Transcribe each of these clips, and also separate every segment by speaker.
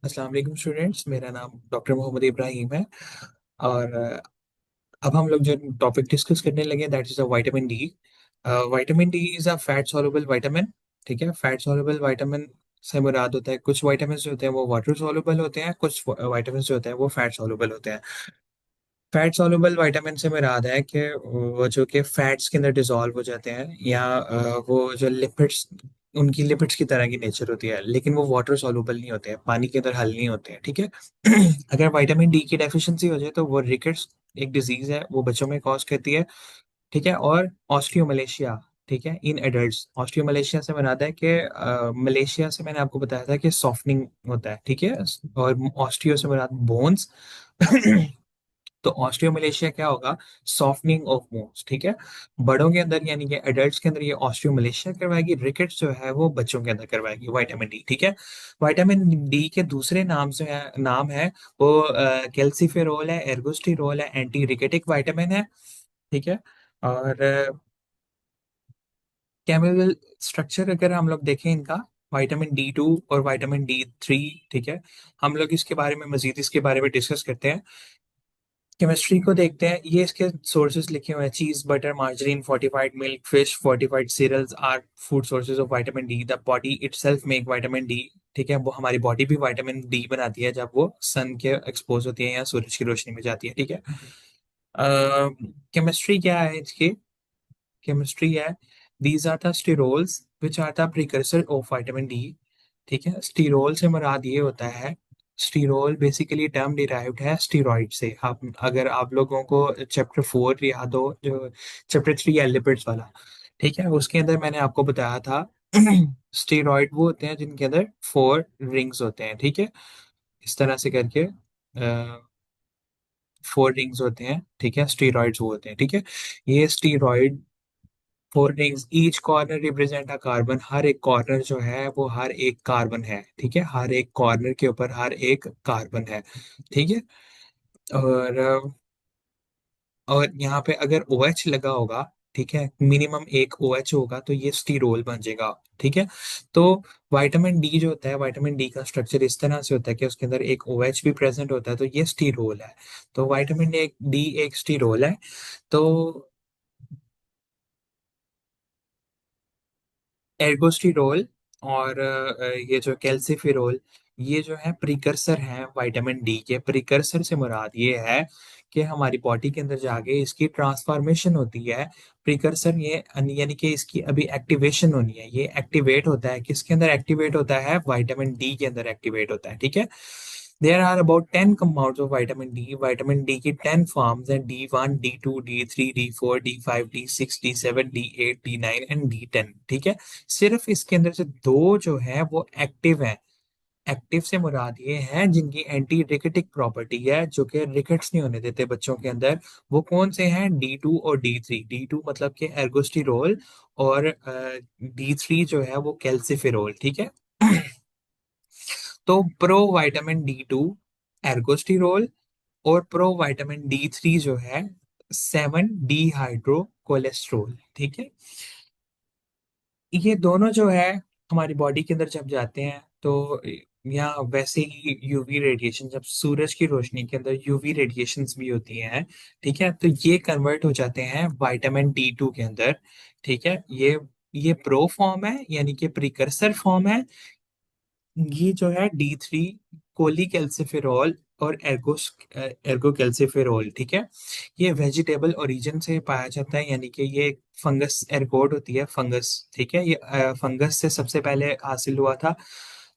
Speaker 1: अस्सलाम वालेकुम स्टूडेंट्स, मेरा नाम डॉक्टर मोहम्मद इब्राहिम है। और अब हम लोग जो टॉपिक डिस्कस करने लगे that is a vitamin D. Vitamin D is a fat soluble vitamin. ठीक है, फैट सॉल्युबल विटामिन से मुराद होता है कुछ विटामिन जो होते हैं वो वाटर सॉल्युबल होते हैं, कुछ विटामिन जो होते हैं वो फैट सॉल्युबल होते हैं। फैट सॉल्युबल विटामिन से मुराद है कि वो जो कि फैट्स के अंदर डिसॉल्व हो जाते हैं, या वो जो लिपिड्स, उनकी लिपिड्स की तरह की नेचर होती है, लेकिन वो वाटर सॉल्युबल नहीं होते हैं, पानी के अंदर हल नहीं होते हैं। ठीक है। अगर विटामिन डी की डेफिशिएंसी हो जाए तो वो रिकेट्स एक डिजीज है, वो बच्चों में कॉज करती है। ठीक है। और ऑस्टियोमलेशिया, ठीक है, इन एडल्ट्स। ऑस्टियोमलेशिया से मुराद है कि मलेशिया से मैंने आपको बताया था कि सॉफ्टनिंग होता है। ठीक है। और ऑस्टियो से मुराद बोन्स। तो ऑस्टियोमलेशिया क्या होगा? Softening of bones. ठीक है। बड़ों के अंदर यानी कि एडल्ट्स के अंदर ये ऑस्टियोमलेशिया करवाएगी, रिकेट्स जो है वो बच्चों के अंदर करवाएगी विटामिन डी। ठीक है। विटामिन डी के दूसरे नाम है वो कैल्सिफेरोल है, एर्गोस्टिरोल है, एंटी रिकेटिक विटामिन है। ठीक है। और केमिकल स्ट्रक्चर अगर हम लोग देखें इनका, विटामिन डी टू और विटामिन डी थ्री। ठीक है। हम लोग इसके बारे में मजीद इसके बारे में डिस्कस करते हैं। केमिस्ट्री को देखते हैं, ये इसके सोर्सेज लिखे हुए हैं: cheese, butter, margarine, fortified milk, fish, fortified cereals are food sources of vitamin D. The body itself make vitamin D. ठीक है, वो हमारी बॉडी भी विटामिन डी बनाती है जब वो सन के एक्सपोज होती है या सूरज की रोशनी में जाती है। ठीक है। केमिस्ट्री क्या है इसकी? केमिस्ट्री है, these are the sterols which are the precursor of vitamin D. ठीक है। स्टीरोल से मुराद ये होता है, स्टीरोल बेसिकली टर्म डिराइव्ड है स्टीरॉइड से। आप अगर आप लोगों को चैप्टर 4 याद हो, जो चैप्टर 3 है लिपिड्स वाला, ठीक है, उसके अंदर मैंने आपको बताया था स्टीरॉइड वो होते हैं जिनके अंदर 4 रिंग्स होते हैं। ठीक है। इस तरह से करके 4 रिंग्स होते हैं। ठीक है, स्टीरॉइड्स वो होते हैं। ठीक है। ये steroid 4 rings, each corner represent a carbon. हर एक कॉर्नर जो है वो हर एक कार्बन है। ठीक है, हर एक कॉर्नर के ऊपर हर एक कार्बन है। ठीक है। और यहाँ पे अगर ओ एच लगा होगा, ठीक है, मिनिमम एक ओ एच होगा तो ये स्टीरोल बन जाएगा। ठीक है। तो विटामिन डी जो होता है, विटामिन डी का स्ट्रक्चर इस तरह से होता है कि उसके अंदर एक ओ एच भी प्रेजेंट होता है, तो ये स्टीरोल है। तो विटामिन डी एक स्टीरोल है। तो एर्गोस्टिरोल और ये जो कैल्सिफेरोल, ये जो है प्रिकर्सर हैं विटामिन डी के। प्रिकर्सर से मुराद ये है कि हमारी बॉडी के अंदर जाके इसकी ट्रांसफॉर्मेशन होती है। प्रिकर्सर ये यानी कि इसकी अभी एक्टिवेशन होनी है। ये एक्टिवेट होता है किसके अंदर? एक्टिवेट होता है विटामिन डी के अंदर एक्टिवेट होता है। ठीक है। There are about 10 compounds of vitamin D. Vitamin D की 10 फॉर्म्स हैं: D 1, D 2, D 3, D 4, D 5, D 6, D 7, D 8, D 9 and D 10। ठीक है। सिर्फ इसके अंदर से दो जो है वो एक्टिव है। एक्टिव से मुराद ये है जिनकी एंटी रिकेटिक प्रॉपर्टी है, जो कि रिकेट्स नहीं होने देते बच्चों के अंदर। वो कौन से हैं? डी 2 और डी 3। डी 2 मतलब कि एर्गोस्टिरोल, और डी 3 जो है वो कैल्सिफेरोल। ठीक है। तो प्रो विटामिन डी 2 एर्गोस्टिरोल, और प्रो विटामिन डी 3 जो है 7 डिहाइड्रो कोलेस्ट्रोल। ठीक है। ये दोनों जो है हमारी बॉडी के अंदर जब जाते हैं तो यहाँ वैसे ही यूवी रेडिएशन, जब सूरज की रोशनी के अंदर यूवी रेडिएशंस भी होती हैं, ठीक है, तो ये कन्वर्ट हो जाते हैं विटामिन डी 2 के अंदर। ठीक है। ये प्रो फॉर्म है यानी कि प्रिकर्सर फॉर्म है। ये जो है डी 3 कोलीकैल्सिफेरॉल और एर्गो कैल्सिफेरॉल। ठीक है। ये वेजिटेबल ओरिजिन से पाया जाता है, यानी कि ये फंगस एर्गोड होती है, फंगस। ठीक है। ये फंगस से सबसे पहले हासिल हुआ था।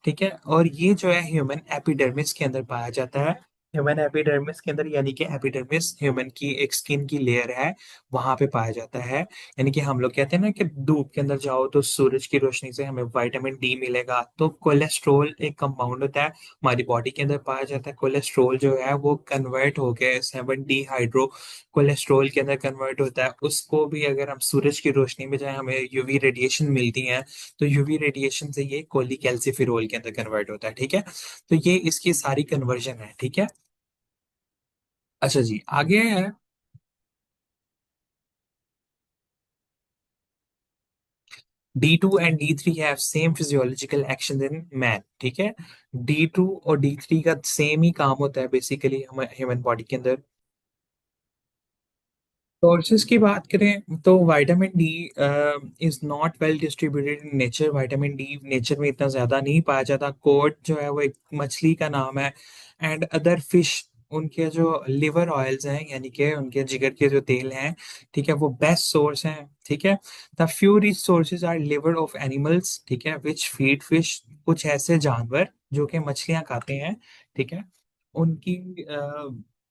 Speaker 1: ठीक है। और ये जो है ह्यूमन एपिडर्मिस के अंदर पाया जाता है। ह्यूमन एपिडर्मिस के अंदर यानी कि एपिडर्मिस ह्यूमन की एक स्किन की लेयर है, वहां पे पाया जाता है। यानी कि हम लोग कहते हैं ना कि धूप के अंदर जाओ तो सूरज की रोशनी से हमें विटामिन डी मिलेगा। तो कोलेस्ट्रोल एक कंपाउंड होता है, हमारी बॉडी के अंदर पाया जाता है। कोलेस्ट्रोल जो है वो कन्वर्ट होकर 7 डिहाइड्रो कोलेस्ट्रोल के अंदर कन्वर्ट होता है। उसको भी अगर हम सूरज की रोशनी में जाए, हमें यूवी रेडिएशन मिलती है, तो यूवी रेडिएशन से ये कोलीकैल्सिफेरॉल के अंदर कन्वर्ट होता है। ठीक है। तो ये इसकी सारी कन्वर्जन है। ठीक है। अच्छा जी, आगे है। D2 and D3 have same physiological action in man, ठीक है। D2 और D3 का सेम ही काम होता है बेसिकली ह्यूमन बॉडी के अंदर। सोर्सेज की बात करें तो vitamin D is not well distributed in nature. Vitamin D nature में इतना ज्यादा नहीं पाया जाता। कोड जो है वो एक मछली का नाम है। एंड अदर फिश, उनके जो लिवर ऑयल्स हैं यानी कि उनके जिगर के जो तेल हैं, ठीक है, वो बेस्ट सोर्स हैं, ठीक है। The few rich sources are liver of animals, ठीक है, विच फीड फिश। कुछ ऐसे जानवर जो कि मछलियां खाते हैं, ठीक है, उनकी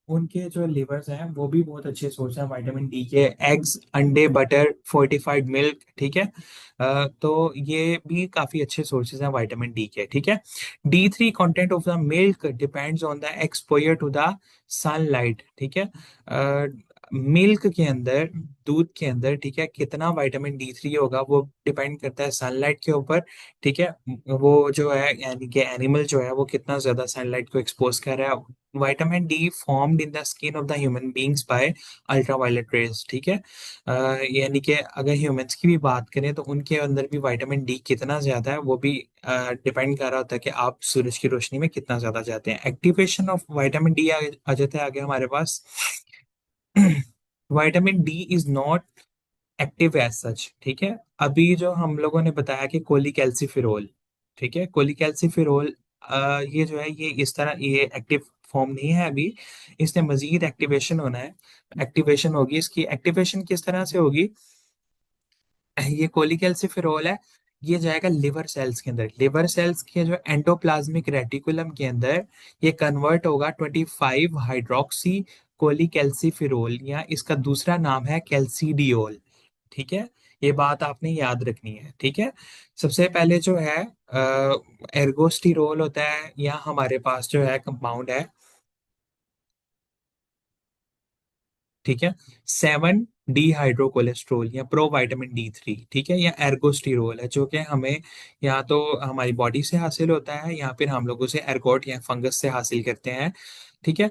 Speaker 1: उनके जो लिवर्स हैं वो भी बहुत अच्छे सोर्स हैं विटामिन डी के। एग्स, अंडे, बटर, फोर्टिफाइड मिल्क, ठीक है। तो ये भी काफी अच्छे सोर्सेज हैं विटामिन डी के, ठीक है। D3 content of the milk depends on the exposure to the sunlight, ठीक है। मिल्क के अंदर, दूध के अंदर, ठीक है, कितना विटामिन D3 होगा वो डिपेंड करता है सनलाइट के ऊपर, ठीक है। वो जो है यानी कि एनिमल जो है वो कितना ज्यादा सनलाइट को एक्सपोज कर रहा है। Vitamin D formed in the skin of the human beings by ultraviolet rays, ठीक है। यानी कि अगर ह्यूमंस की भी बात करें तो उनके अंदर भी विटामिन डी कितना ज्यादा है वो भी डिपेंड कर रहा होता है कि आप सूरज की रोशनी में कितना ज्यादा जाते हैं। एक्टिवेशन ऑफ विटामिन डी आ जाता है आगे हमारे पास। Vitamin D is not active as such, ठीक है। अभी जो हम लोगों ने बताया कि कोलिकैल्सिफेरोल, ठीक है, कोलिकैल्सिफेरोल, ये जो है ये इस तरह ये एक्टिव फॉर्म नहीं है अभी। इसने मजीद एक्टिवेशन होना है। एक्टिवेशन होगी, इसकी एक्टिवेशन किस तरह से होगी? ये कोलिकैल्सिफेरोल है, ये जाएगा लिवर सेल्स के अंदर। लिवर सेल्स के जो एंडोप्लाज्मिक रेटिकुलम के अंदर ये कन्वर्ट होगा 25 हाइड्रोक्सी कोलिकैल्सिफेरोल, या इसका दूसरा नाम है कैल्सीडियोल, ठीक है। ये बात आपने याद रखनी है, ठीक है। सबसे पहले जो है एर्गोस्टिरोल होता है, या हमारे पास जो है कंपाउंड है, ठीक है, 7 डिहाइड्रो कोलेस्ट्रोल या प्रोविटामिन D3, ठीक है, या एर्गोस्टिरोल है, जो कि हमें या तो हमारी बॉडी से हासिल होता है या फिर हम लोग उसे एर्गोट या फंगस से हासिल करते हैं, ठीक है।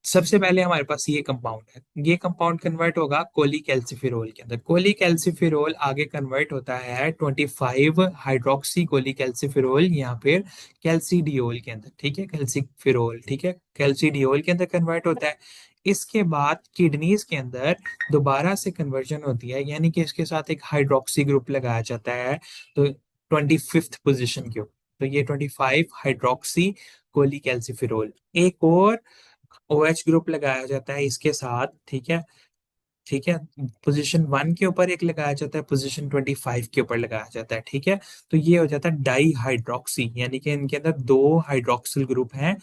Speaker 1: सबसे पहले हमारे पास ये कंपाउंड है, ये कंपाउंड कन्वर्ट होगा कोलिकैल्सिफेरोल के अंदर। कोलिकैल्सिफेरोल आगे कन्वर्ट होता है 25 हाइड्रोक्सी कोलिकैल्सिफेरोल या फिर कैल्सीडियोल के अंदर, ठीक है, कैल्सिफेरोल, ठीक है, कैल्सीडियोल के अंदर कन्वर्ट होता है। इसके बाद किडनीज के अंदर दोबारा से कन्वर्जन होती है, यानी कि इसके साथ एक हाइड्रोक्सी ग्रुप लगाया जाता है, तो 25th पोजिशन के ऊपर। तो ये 25 हाइड्रोक्सी कोलिकैल्सिफेरोल। एक और OH ग्रुप लगाया जाता है इसके साथ, ठीक है, ठीक है। पोजीशन 1 के ऊपर एक लगाया जाता है, पोजीशन 25 के ऊपर लगाया जाता है, ठीक है। तो ये हो जाता है डाई हाइड्रोक्सी, यानी कि इनके अंदर दो हाइड्रोक्सिल ग्रुप हैं,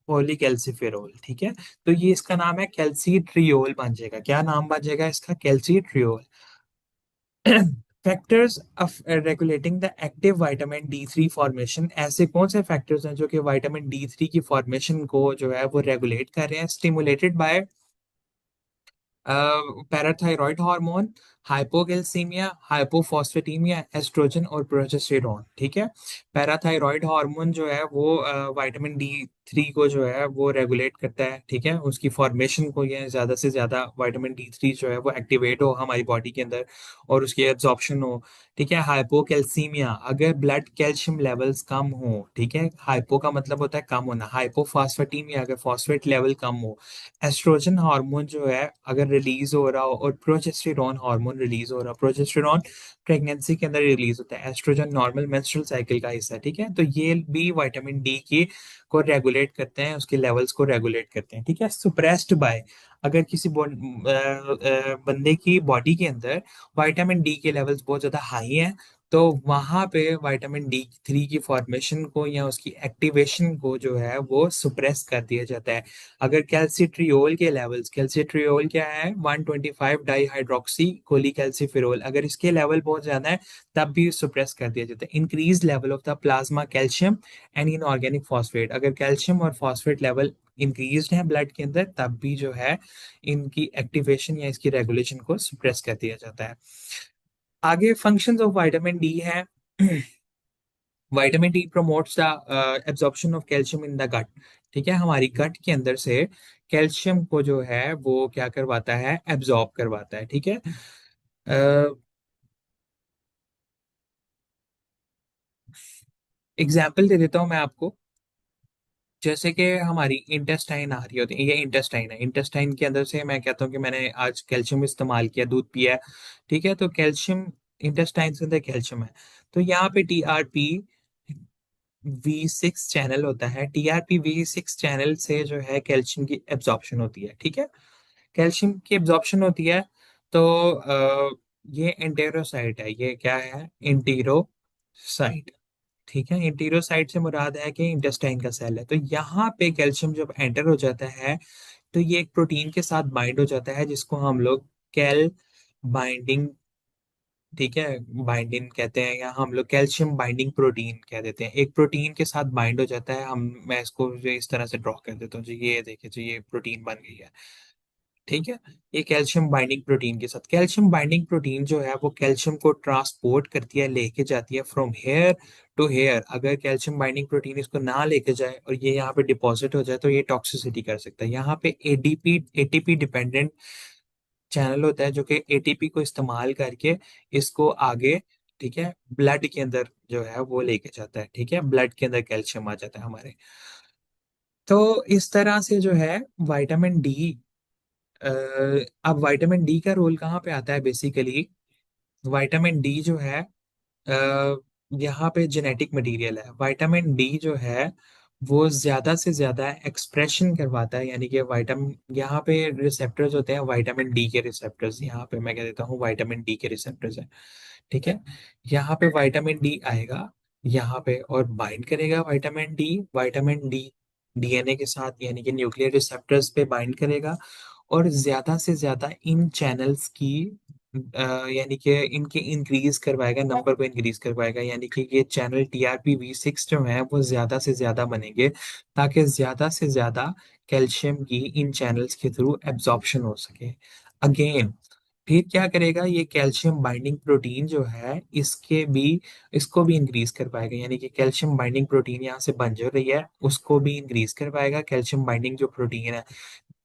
Speaker 1: पॉलीकैल्सिफेरोल, ठीक है। तो ये इसका नाम है कैल्सीट्रियोल बन जाएगा। क्या नाम बन जाएगा इसका? Calcitriol. Factors of regulating the active vitamin D3 formation, ऐसे कौन से फैक्टर्स हैं जो कि विटामिन D3 की फॉर्मेशन को जो है वो रेगुलेट कर रहे हैं? Stimulated by parathyroid hormone, hypocalcaemia, hypophosphataemia, oestrogen और प्रोजेस्टेरॉन, ठीक है। पैराथायरॉयड हार्मोन जो है वो विटामिन D3 को जो है वो रेगुलेट करता है, ठीक है, उसकी फॉर्मेशन को, ये ज्यादा से ज्यादा विटामिन D3 जो है वो एक्टिवेट हो हमारी बॉडी के अंदर और उसकी एब्जॉर्प्शन हो, ठीक है। हाइपोकैल्सीमिया, अगर ब्लड कैल्शियम लेवल्स कम हो, ठीक है, हाइपो का मतलब होता है कम होना, हाइपोफॉस्फेटीमिया, अगर फॉस्फेट लेवल कम हो। एस्ट्रोजन हार्मोन जो है अगर रिलीज हो रहा हो, और प्रोजेस्टेरॉन हार्मोन रिलीज हो रहा हो। प्रोजेस्टेरॉन प्रेगनेंसी के अंदर रिलीज होता है, एस्ट्रोजन नॉर्मल मेंस्ट्रुअल साइकिल का हिस्सा है, ठीक है। तो ये भी विटामिन डी की को रेगुलेट करते हैं, उसके लेवल्स को रेगुलेट करते हैं, ठीक है। सुप्रेस्ड बाय, अगर किसी बंदे की बॉडी के अंदर विटामिन डी के लेवल्स बहुत ज्यादा हाई हैं, तो वहां पे विटामिन D3 की फॉर्मेशन को या उसकी एक्टिवेशन को जो है वो सुप्रेस कर दिया जाता है। अगर कैल्सिट्रियोल के लेवल्स, कैल्सिट्रियोल क्या है? 125 डाई हाइड्रोक्सी कोलिकैल्सिफेरोल, अगर इसके लेवल बहुत ज्यादा है तब भी सुप्रेस कर दिया जाता है। Increase level of the plasma calcium and inorganic phosphate, अगर कैल्शियम और फॉस्फेट लेवल इंक्रीज है ब्लड के अंदर तब भी जो है इनकी एक्टिवेशन या इसकी रेगुलेशन को सुप्रेस कर दिया जाता है। आगे फंक्शंस ऑफ विटामिन डी है। Vitamin D promotes the absorption of calcium in the gut, ठीक है, हमारी गट के अंदर से कैल्शियम को जो है वो क्या करवाता है? एब्जॉर्ब करवाता है, ठीक है। एग्जाम्पल दे देता हूँ मैं आपको। जैसे कि हमारी इंटेस्टाइन आ रही होती है, ये इंटेस्टाइन है, इंटेस्टाइन के अंदर से मैं कहता हूँ कि मैंने आज कैल्शियम इस्तेमाल किया, दूध पिया है, ठीक है, तो कैल्शियम इंटेस्टाइन के अंदर कैल्शियम है। तो यहाँ पे T R P V6 channel होता है, TRP V6 चैनल से जो है कैल्शियम की एब्जॉर्प्शन होती है, ठीक है, कैल्शियम की एब्जॉर्प्शन होती है। तो ये एंटेरोसाइट है, ये क्या है, इंटीरोसाइट, ठीक है, इंटीरोसाइट से मुराद है कि इंटेस्टाइन का सेल है। तो यहाँ पे कैल्शियम जब एंटर हो जाता है तो ये एक प्रोटीन के साथ बाइंड हो जाता है जिसको हम लोग कैल बाइंडिंग, ठीक है, बाइंडिंग कहते हैं, या हम लोग कैल्शियम बाइंडिंग प्रोटीन कह देते हैं, एक प्रोटीन के साथ बाइंड हो जाता है। हम मैं इसको जो इस तरह से ड्रॉ कर देता हूँ जी, ये देखिए जी, ये प्रोटीन बन गई है, ठीक है। ये कैल्शियम बाइंडिंग प्रोटीन के साथ, कैल्शियम बाइंडिंग प्रोटीन जो है वो कैल्शियम को ट्रांसपोर्ट करती है, लेके जाती है फ्रॉम हेयर टू हेयर। अगर कैल्शियम बाइंडिंग प्रोटीन इसको ना लेके जाए और ये यहाँ पे डिपॉजिट हो जाए तो ये टॉक्सिसिटी कर सकता है। यहाँ पे एडीपी एटीपी डिपेंडेंट चैनल होता है जो कि एटीपी को इस्तेमाल करके इसको आगे, ठीक है, ब्लड के अंदर जो है वो लेके जाता है, ठीक है, ब्लड के अंदर कैल्शियम आ जाता है हमारे। तो इस तरह से जो है विटामिन डी, अब विटामिन डी का रोल कहाँ पे आता है बेसिकली। विटामिन डी जो है अ, यहाँ पे जेनेटिक मटेरियल है। विटामिन डी जो है वो ज्यादा से ज्यादा एक्सप्रेशन करवाता है, यानी कि विटामिन, यहाँ पे रिसेप्टर्स होते हैं विटामिन डी के रिसेप्टर्स, यहाँ पे मैं कह देता हूँ विटामिन डी के रिसेप्टर्स है, ठीक है। यहाँ पे विटामिन डी आएगा यहाँ पे और बाइंड करेगा विटामिन डी डीएनए के साथ, यानी कि न्यूक्लियर रिसेप्टर्स पे बाइंड करेगा और ज्यादा से ज्यादा इन चैनल्स की यानी कि इनके इंक्रीज करवाएगा, नंबर को इंक्रीज करवाएगा, यानी कि ये चैनल TRP V6 जो है वो ज्यादा से ज्यादा बनेंगे ताकि ज्यादा से ज्यादा कैल्शियम की इन चैनल्स के थ्रू एब्जॉर्प्शन हो सके। अगेन फिर क्या करेगा, ये कैल्शियम बाइंडिंग प्रोटीन जो है इसको भी इंक्रीज कर पाएगा, यानी कि कैल्शियम बाइंडिंग प्रोटीन यहाँ से बन जो रही है उसको भी इंक्रीज कर पाएगा। कैल्शियम बाइंडिंग जो प्रोटीन है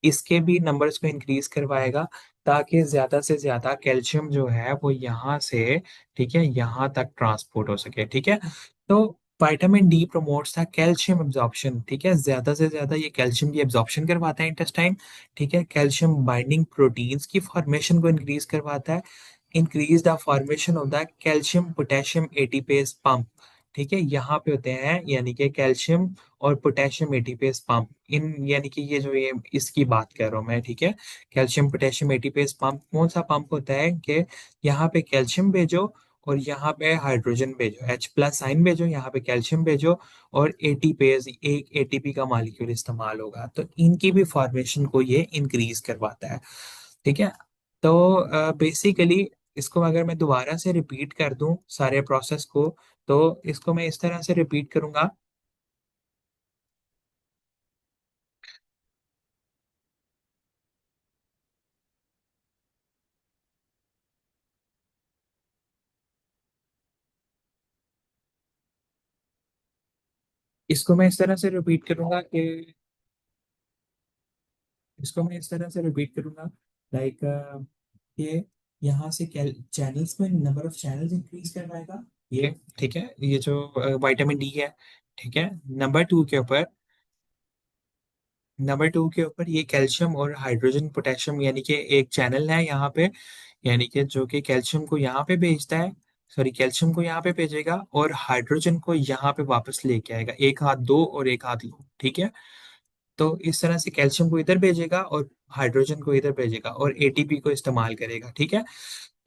Speaker 1: इसके भी नंबर्स को इंक्रीज करवाएगा ताकि ज्यादा से ज्यादा कैल्शियम जो है वो यहाँ से, ठीक है, यहाँ तक ट्रांसपोर्ट हो सके, ठीक है। तो vitamin D promotes the calcium absorption, ठीक है, ज्यादा से ज्यादा ये कैल्शियम की एब्जॉर्प्शन करवाता है इंटेस्टाइन, ठीक है, कैल्शियम बाइंडिंग प्रोटीन्स की फॉर्मेशन को इंक्रीज करवाता है, increase the formation of the calcium potassium ATPase pump, ठीक है, यहाँ पे होते हैं यानी कि कैल्शियम और पोटेशियम एटीपेज पंप, इन यानी कि ये इसकी बात कर रहा हूँ मैं, ठीक है। कैल्शियम पोटेशियम एटीपेज पंप कौन सा पंप होता है कि यहाँ पे कैल्शियम भेजो और यहाँ पे हाइड्रोजन भेजो, H+ साइन भेजो, यहाँ पे कैल्शियम भेजो और एटीपेज, एक एटीपी का मॉलिक्यूल इस्तेमाल होगा, तो इनकी भी फॉर्मेशन को ये इंक्रीज करवाता है, ठीक है। तो बेसिकली इसको अगर मैं दोबारा से रिपीट कर दूं सारे प्रोसेस को, तो इसको मैं इस तरह से रिपीट करूंगा। इसको मैं इस तरह से रिपीट करूंगा कि इसको मैं इस तरह से रिपीट करूंगा, लाइक ये यहाँ से चैनल्स में नंबर ऑफ चैनल्स इंक्रीज कर पाएगा ये, ठीक है, ये जो विटामिन डी है, ठीक है। नंबर 2 के ऊपर ये कैल्शियम और हाइड्रोजन पोटेशियम, यानी कि एक चैनल है यहाँ पे, यानी कि जो कि कैल्शियम को यहाँ पे भेजता है, सॉरी, कैल्शियम को यहाँ पे भेजेगा और हाइड्रोजन को यहाँ पे वापस लेके आएगा, एक हाथ दो और एक हाथ लो, ठीक है। तो इस तरह से कैल्शियम को इधर भेजेगा और हाइड्रोजन को इधर भेजेगा और एटीपी को इस्तेमाल करेगा, ठीक है।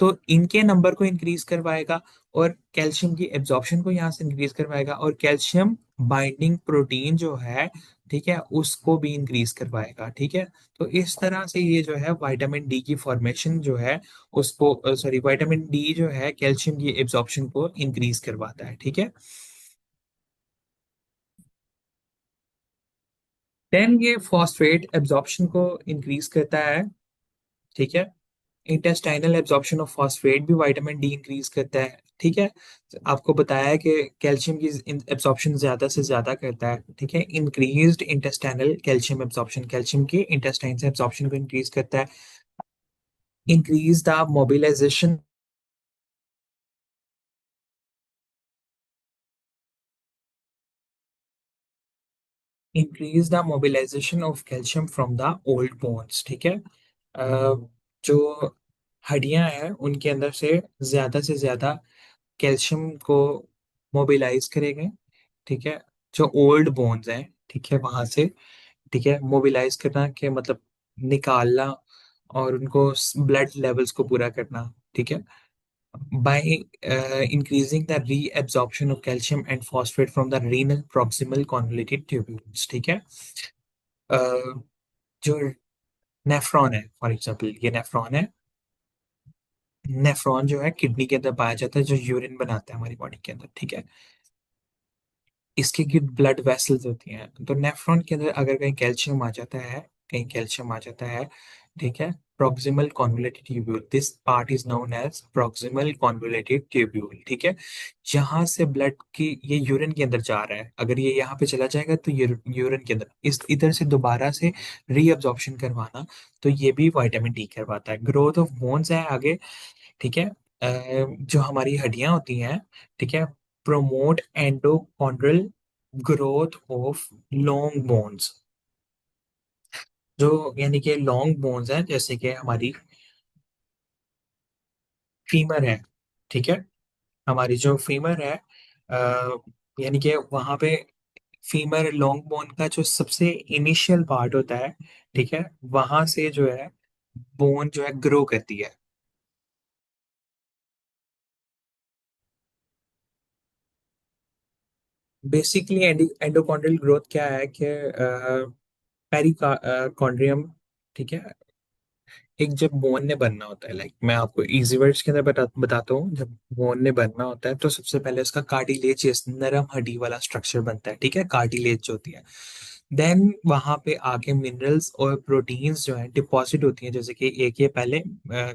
Speaker 1: तो इनके नंबर को इंक्रीज करवाएगा और कैल्शियम की एब्जॉर्प्शन को यहाँ से इंक्रीज करवाएगा और कैल्शियम बाइंडिंग प्रोटीन जो है, ठीक है, उसको भी इंक्रीज करवाएगा, ठीक है। तो इस तरह से ये जो है विटामिन डी की फॉर्मेशन जो है उसको, सॉरी, विटामिन डी जो है कैल्शियम की एब्जॉर्प्शन को इंक्रीज करवाता है, ठीक है। देन ये फॉस्फेट एब्जॉर्प्शन को इंक्रीज करता है, ठीक है। इंटेस्टाइनल एब्जॉर्प्शन ऑफ फॉस्फेट भी विटामिन डी इंक्रीज करता है, ठीक है। आपको बताया है कि कैल्शियम की एब्जॉर्प्शन ज्यादा से ज्यादा करता है, ठीक है। Increased intestinal calcium absorption, calcium की इंटेस्टाइन से एब्जॉर्प्शन को इंक्रीज करता है। Increase the mobilization increase the mobilization of calcium from the old bones, ठीक है। जो हड्डियां हैं उनके अंदर से ज्यादा कैल्शियम को मोबिलाइज करेंगे, ठीक है। जो ओल्ड बोन्स हैं, ठीक है, वहां से, ठीक है, मोबिलाइज करना के मतलब निकालना और उनको ब्लड लेवल्स को पूरा करना, ठीक है। by increasing the reabsorption of calcium and phosphate from the renal proximal convoluted tubules, ठीक है। अ, जो नेफ्रॉन है, फॉर एग्जांपल ये नेफ्रॉन है। नेफ्रॉन जो है किडनी के अंदर पाया जाता है, जो यूरिन बनाता है हमारी बॉडी के अंदर, ठीक है। इसके की ब्लड वेसल्स होती हैं, तो नेफ्रॉन के अंदर अगर कहीं कैल्शियम आ जाता है, कहीं कैल्शियम आ जाता है, ठीक है, proximal convoluted tubule, this part is known as proximal convoluted tubule, ठीक है। जहां से ब्लड की ये यूरिन के अंदर जा रहा है, अगर ये यहाँ पे चला जाएगा तो ये यूरिन के अंदर इस इधर से दोबारा से रीअब्जॉर्प्शन करवाना, तो ये भी विटामिन डी करवाता है। ग्रोथ ऑफ बोन्स है आगे, ठीक है। जो हमारी हड्डियां होती हैं, ठीक है, promote endochondral growth of long bones, जो यानी कि लॉन्ग बोन्स हैं, जैसे कि हमारी फीमर है, ठीक है। हमारी जो फीमर है, यानी कि वहां पे फीमर लॉन्ग बोन का जो सबसे इनिशियल पार्ट होता है, ठीक है, वहां से जो है बोन जो है ग्रो करती है। बेसिकली एंडोकॉन्ड्रियल ग्रोथ क्या है कि पेरिकॉन्ड्रियम, ठीक है, एक जब बोन ने बनना होता है, लाइक मैं आपको इजी वर्ड्स के अंदर बताता हूँ, जब बोन ने बनना होता है तो सबसे पहले उसका कार्टिलेजियस नरम हड्डी वाला स्ट्रक्चर बनता है, ठीक है, कार्टिलेज जो होती है। देन वहां पे आके मिनरल्स और प्रोटीन्स जो है डिपॉजिट होती हैं, जैसे कि एक ये पहले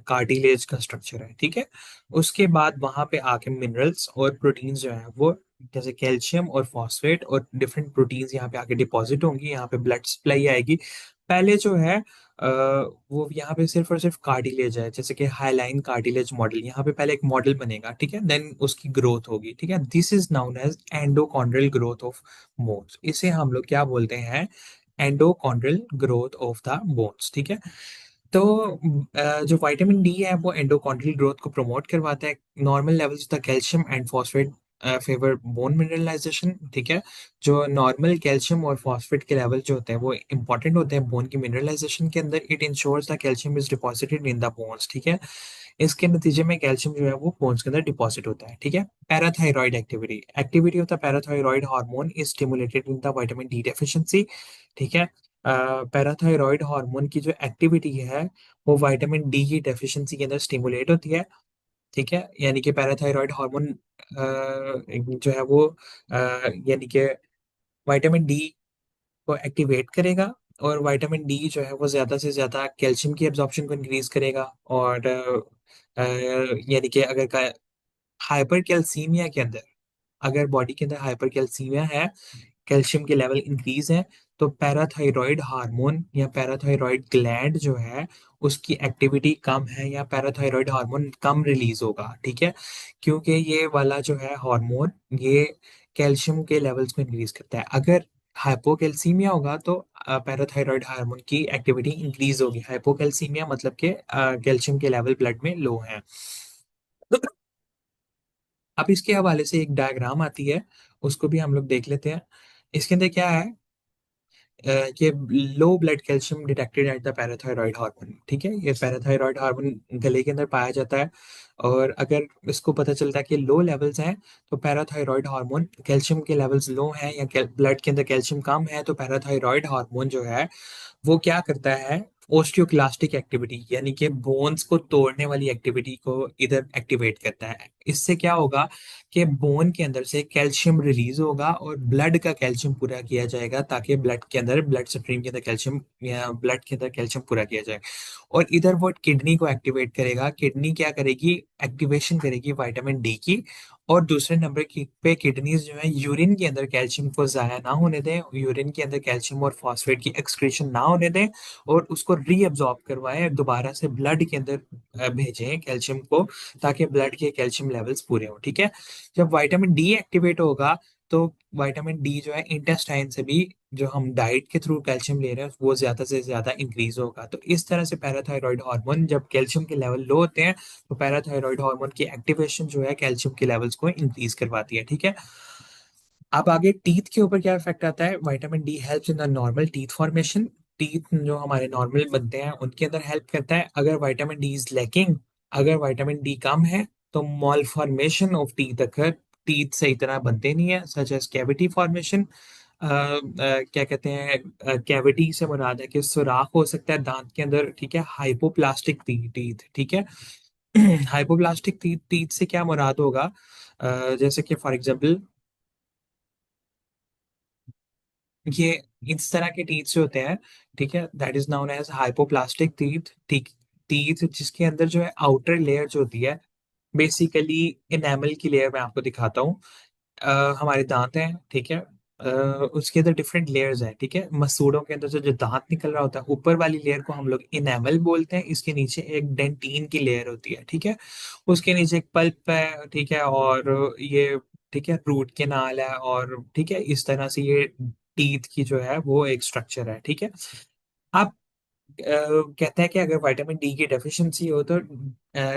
Speaker 1: कार्टिलेज का स्ट्रक्चर है, ठीक है। उसके बाद वहां पे आके मिनरल्स और प्रोटीन्स जो है वो, जैसे कैल्शियम और फॉस्फेट और डिफरेंट प्रोटीन्स यहाँ पे आके डिपॉजिट होंगी, यहाँ पे ब्लड सप्लाई आएगी। पहले जो है वो यहाँ पे सिर्फ और सिर्फ कार्टिलेज है, जैसे कि हाईलाइन कार्टिलेज मॉडल, यहाँ पे पहले एक मॉडल बनेगा, ठीक है, देन उसकी ग्रोथ होगी, ठीक है। This is known as endochondral growth of bones, इसे हम लोग क्या बोलते हैं, endochondral growth of the bones, ठीक है। तो जो विटामिन डी है वो एंडोकॉन्ड्रियल ग्रोथ को प्रमोट करवाता है। Normal levels the calcium and phosphate favour bone mineralization, ठीक है। जो नॉर्मल कैल्शियम और फॉस्फेट के लेवल जो होते हैं वो इंपॉर्टेंट होते हैं बोन की मिनरलाइजेशन के अंदर। It ensures the calcium is deposited in the bones, ठीक है। इसके नतीजे में कैल्शियम जो है वो बोन्स के अंदर डिपॉजिट होता है, ठीक है। Parathyroid activity, activity of the parathyroid hormone is stimulated in the vitamin D deficiency, ठीक है। पैराथायरॉइड हार्मोन की जो एक्टिविटी है वो विटामिन डी की डेफिशिएंसी के अंदर स्टिमुलेट होती है, ठीक है। यानी कि पैराथायरॉइड हार्मोन जो है वो यानी कि विटामिन डी को एक्टिवेट करेगा, और विटामिन डी जो है वो ज्यादा से ज्यादा कैल्शियम की एब्जॉर्प्शन को इंक्रीज करेगा। और यानी कि अगर हाइपर कैल्सीमिया के अंदर, अगर बॉडी के अंदर हाइपर कैल्सीमिया है, कैल्शियम के लेवल इंक्रीज है, तो पैराथायरॉइड हार्मोन या पैराथायरॉइड ग्लैंड जो है उसकी एक्टिविटी कम है, या पैराथायरॉइड हार्मोन कम रिलीज होगा, ठीक है। क्योंकि ये वाला जो है हार्मोन ये कैल्शियम के लेवल्स को इंक्रीज करता है। अगर हाइपोकैल्सीमिया होगा तो पैराथायरॉइड हार्मोन की एक्टिविटी इंक्रीज होगी। हाइपोकैल्सीमिया मतलब कि कैल्शियम के लेवल ब्लड में लो हैं। अब इसके हवाले से एक डायग्राम आती है, उसको भी हम लोग देख लेते हैं। इसके अंदर क्या है कि low blood calcium detected at the parathyroid hormone, ठीक है। ये पैराथायरॉइड हार्मोन गले के अंदर पाया जाता है, और अगर इसको पता चलता है कि लो लेवल्स हैं, तो पैराथायरॉइड हार्मोन कैल्शियम के लेवल्स लो हैं या ब्लड के अंदर कैल्शियम कम है, तो पैराथायरॉइड हार्मोन जो है वो क्या करता है, ओस्टियोक्लास्टिक एक्टिविटी यानी कि बोन्स को तोड़ने वाली एक्टिविटी को इधर एक्टिवेट करता है। इससे क्या होगा कि बोन के अंदर से कैल्शियम रिलीज होगा और ब्लड का कैल्शियम पूरा किया जाएगा, ताकि ब्लड के अंदर ब्लड स्ट्रीम के अंदर कैल्शियम या ब्लड के अंदर कैल्शियम पूरा किया जाए। और इधर वो किडनी को एक्टिवेट करेगा, किडनी क्या करेगी, एक्टिवेशन करेगी विटामिन डी की। और दूसरे नंबर की पे किडनीज जो है यूरिन के अंदर कैल्शियम को जाया ना होने दें, यूरिन के अंदर कैल्शियम और फॉस्फेट की एक्सक्रीशन ना होने दें, और उसको रीअब्जॉर्ब करवाएं, दोबारा से ब्लड के अंदर भेजें कैल्शियम को, ताकि ब्लड के कैल्शियम लेवल्स पूरे हों, ठीक है। जब विटामिन डी एक्टिवेट होगा तो विटामिन डी जो है इंटेस्टाइन से भी, जो हम डाइट के थ्रू कैल्शियम ले रहे हैं, वो ज्यादा से ज्यादा इंक्रीज होगा। तो इस तरह से पैराथायरॉइड हार्मोन, जब कैल्शियम के लेवल लो होते हैं, तो पैराथायरॉइड हार्मोन की एक्टिवेशन जो है कैल्शियम के लेवल्स को इंक्रीज करवाती है। ठीक है। अब आगे टीथ के ऊपर क्या इफेक्ट आता है? Vitamin D helps in the normal teeth formation. Teeth जो हमारे नॉर्मल बनते हैं उनके अंदर हेल्प करता है। अगर विटामिन डी इज लैकिंग, अगर विटामिन डी कम है, तो मॉल फॉर्मेशन ऑफ टीथ अगर, टीथ सही तरह बनते नहीं है, सच एज कैविटी फॉर्मेशन। क्या कहते हैं, कैविटी से मुराद है कि सुराख हो सकता है दांत के अंदर। ठीक है। Hypoplastic teeth. ठीक है। हाइपोप्लास्टिक टीथ से क्या मुराद होगा? जैसे कि फॉर एग्जांपल, ये इस तरह के टीथ जो होते हैं, ठीक है, that is known as hypoplastic teeth. ठीक। टीथ जिसके अंदर जो है आउटर लेयर जो होती है, बेसिकली इनेमल की लेयर, मैं आपको दिखाता हूँ। हमारे दांत हैं, ठीक है। उसके अंदर डिफरेंट लेयर्स हैं, ठीक है। मसूड़ों के अंदर से जो दांत निकल रहा होता है, ऊपर वाली लेयर को हम लोग इनेमल बोलते हैं। इसके नीचे एक डेंटिन की लेयर होती है, ठीक है। उसके नीचे एक पल्प है, ठीक है। और ये, ठीक है, रूट केनाल है, और ठीक है, इस तरह से ये टीथ की जो है वो एक स्ट्रक्चर है, ठीक है। आप कहते हैं कि अगर विटामिन डी की डेफिशिएंसी हो तो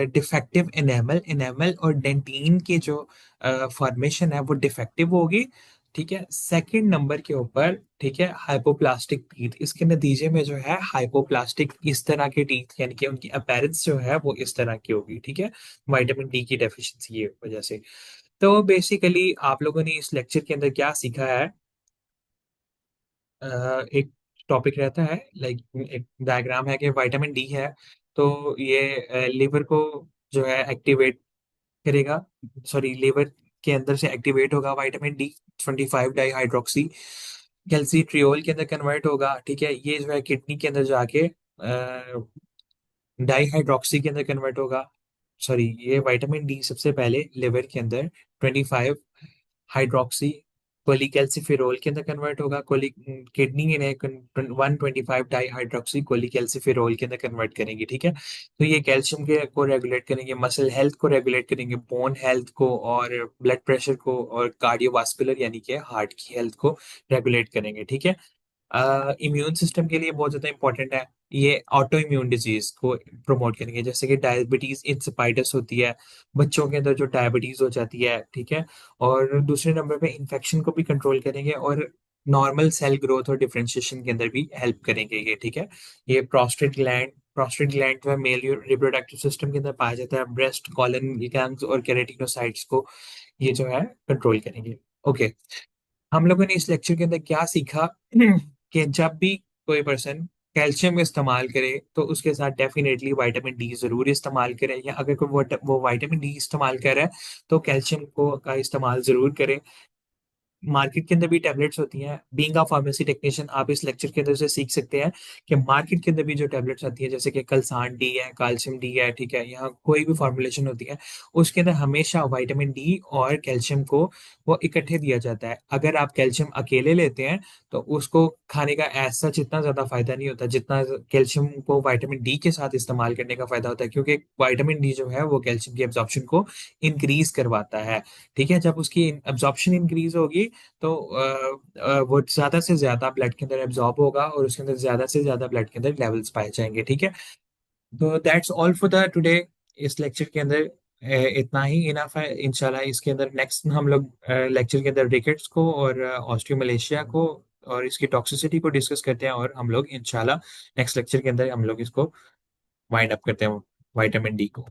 Speaker 1: डिफेक्टिव एनेमल, एनेमल और डेंटिन की जो फॉर्मेशन है वो डिफेक्टिव होगी। ठीक है। सेकंड नंबर के ऊपर, ठीक है, हाइपोप्लास्टिक टीथ, इसके नतीजे में जो है हाइपोप्लास्टिक इस तरह के टीथ, यानी कि उनकी अपीयरेंस जो है वो इस तरह की होगी। ठीक है। विटामिन डी की डेफिशिएंसी की वजह से। तो बेसिकली आप लोगों ने इस लेक्चर के अंदर क्या सीखा है? एक टॉपिक रहता है, लाइक एक डायग्राम है कि विटामिन डी है, तो ये लिवर को जो है एक्टिवेट करेगा। सॉरी, लिवर के अंदर से एक्टिवेट होगा vitamin D, 25 di hydroxy calcitriol के अंदर कन्वर्ट होगा। ठीक है। ये जो है किडनी के अंदर जाके डाईहाइड्रोक्सी के अंदर कन्वर्ट होगा। सॉरी, ये विटामिन डी सबसे पहले लिवर के अंदर 25 हाइड्रोक्सी कोलिकैल्सिफेरॉल के अंदर कन्वर्ट होगा। कोली किडनी इन्हें 125 डाई हाइड्रोक्सी कोलिकैल्सिफेरॉल के अंदर कन्वर्ट करेंगे। ठीक है। तो ये कैल्शियम के को रेगुलेट करेंगे, मसल हेल्थ को रेगुलेट करेंगे, बोन हेल्थ को, और ब्लड प्रेशर को, और कार्डियोवास्कुलर यानी कि हार्ट की हेल्थ को रेगुलेट करेंगे। ठीक है। इम्यून सिस्टम के लिए बहुत ज्यादा इंपॉर्टेंट है। ये ऑटो इम्यून डिजीज को प्रमोट करेंगे, जैसे कि डायबिटीज इंसिपाइटिस होती है, बच्चों के अंदर जो डायबिटीज हो जाती है। ठीक है। और दूसरे नंबर पे इन्फेक्शन को भी कंट्रोल करेंगे, और नॉर्मल सेल ग्रोथ और डिफरेंशिएशन के अंदर भी हेल्प करेंगे ये। ठीक है। ये प्रोस्टेट ग्लैंड जो है मेल रिप्रोडक्टिव सिस्टम के अंदर पाया जाता है। ब्रेस्ट, कॉलन, गैंग्स और केराटिनोसाइट्स को ये जो है कंट्रोल करेंगे। ओके। हम लोगों ने इस लेक्चर के अंदर क्या सीखा? कि जब भी कोई पर्सन कैल्शियम इस्तेमाल करे तो उसके साथ डेफिनेटली विटामिन डी जरूर इस्तेमाल करे, या अगर कोई वो विटामिन डी इस्तेमाल कर रहा है तो कैल्शियम को का इस्तेमाल जरूर करे। मार्केट के अंदर भी टैबलेट्स होती हैं। बीइंग अ फार्मेसी टेक्नीशियन, आप इस लेक्चर के अंदर से सीख सकते हैं कि मार्केट के अंदर भी जो टैबलेट्स आती है, जैसे कि कलसान डी है, कैल्शियम डी है, ठीक है, यहाँ कोई भी फॉर्मुलेशन होती है, उसके अंदर हमेशा विटामिन डी और कैल्शियम को वो इकट्ठे दिया जाता है। अगर आप कैल्शियम अकेले लेते हैं तो उसको खाने का ऐसा इतना ज्यादा फायदा नहीं होता जितना कैल्शियम को विटामिन डी के साथ इस्तेमाल करने का फायदा होता है, क्योंकि विटामिन डी जो है वो कैल्शियम की एब्जॉर्प्शन को इंक्रीज करवाता है। ठीक है। जब उसकी एब्जॉर्प्शन इंक्रीज होगी तो वो ज्यादा से ज्यादा ब्लड के अंदर एब्जॉर्ब होगा, और उसके अंदर ज्यादा से ज्यादा ब्लड के अंदर लेवल्स पाए जाएंगे। ठीक है। तो that's all for the today. इस लेक्चर के अंदर इतना ही इनफ है। इंशाल्लाह इसके अंदर नेक्स्ट हम लोग लेक्चर के अंदर रिकेट्स को और ऑस्ट्रियोमलेशिया को और इसकी टॉक्सिसिटी को डिस्कस करते हैं, और हम लोग इंशाल्लाह नेक्स्ट लेक्चर के अंदर हम लोग इसको वाइंड अप करते हैं, विटामिन डी को।